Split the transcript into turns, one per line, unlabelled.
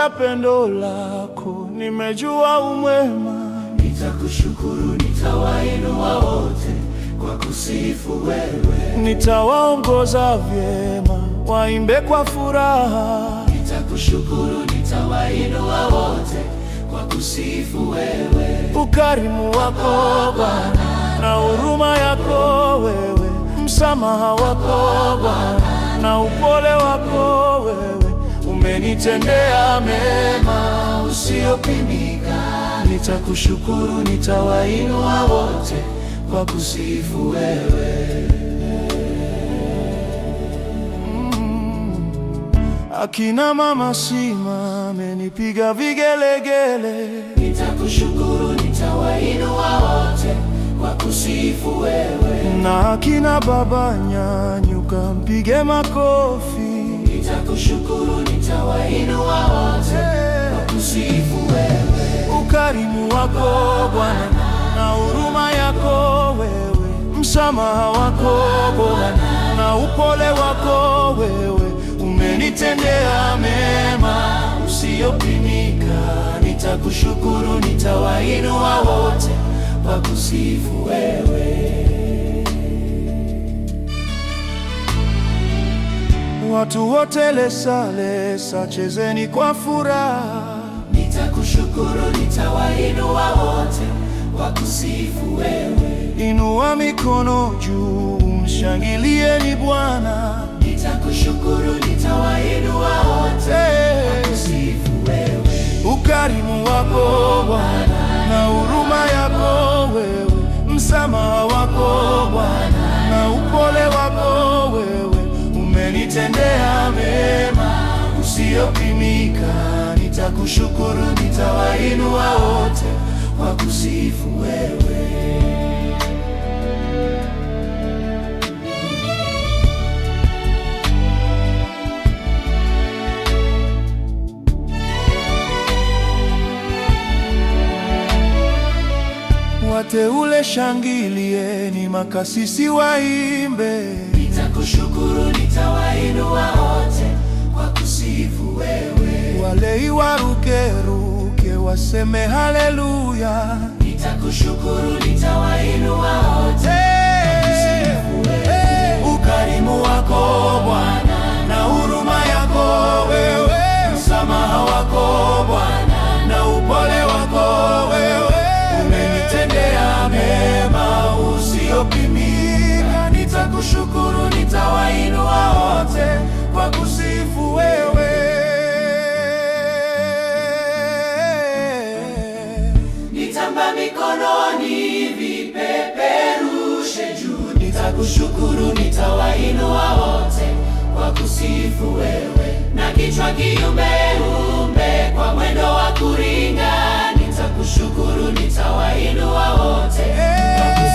nimeonja pendo lako, nimejua umwema.
Nitakushukuru, nitawainua wote kwa kusifu wewe.
Nitawaongoza vyema, waimbe kwa furaha.
Nitakushukuru, nitawainua wote kwa kusifu wewe.
Ukarimu wako Bwana na huruma yako wewe, msamaha wako Bwana na upole wako wewe, umenitendea mema usiyopimika. Nitakushukuru, nitawainua wote kwa kusifu wewe. Akina mama Sima amenipiga vigelegele.
Nitakushukuru, nitawainua wote kwa kusifu wewe.
Na akina baba Nyanyuka mpige makofi.
Nitakushukuru, nitawainua wote kwa kusifu wewe.
Ukarimu wako Bwana na huruma yako wewe, msamaha wako Bwana na upole wako wewe, umenitendea mema usiyopimika. Nitakushukuru, nitawainua wote kwa kusifu wewe. Watu wote lesa lesa, chezeni kwa furaha.
Nitakushukuru, nitawainua wote kwa kusifu wewe.
Inua mikono juu, mshangilieni Bwana.
Nitakushukuru, nitawainua wote kwa kusifu wewe.
Ukarimu wako Bwana na huruma yako wewe, msamaha wako Bwana na upole wako wewe, umenitendea mema usiyopimika. Nitakushukuru, nitawainua wote kwa kusifu wewe. Wateule shangilieni, makasisi waimbe.
Nitakushukuru, nitawainua wote kwa kusifu wewe.
Walei warukeruke, waseme haleluya.
Nitakushukuru, nitawainua wote kwa kusifu wewe.
Ukarimu wako Bwana na huruma yako wewe, msamaha wako Bwana na upole wako wewe, umenitendea mema usiyopimika. Nitakushukuru, nitawainua wote kwa kusifu wewe.
Nitamba mikononi, vipeperushe juu. Nitakushukuru, nitawainua wote kwa kusifu wewe. Na kichwa kiumbe kwa mwendo wa kuringa. Nitakushukuru, nitawainua wote kwa kusifu wewe.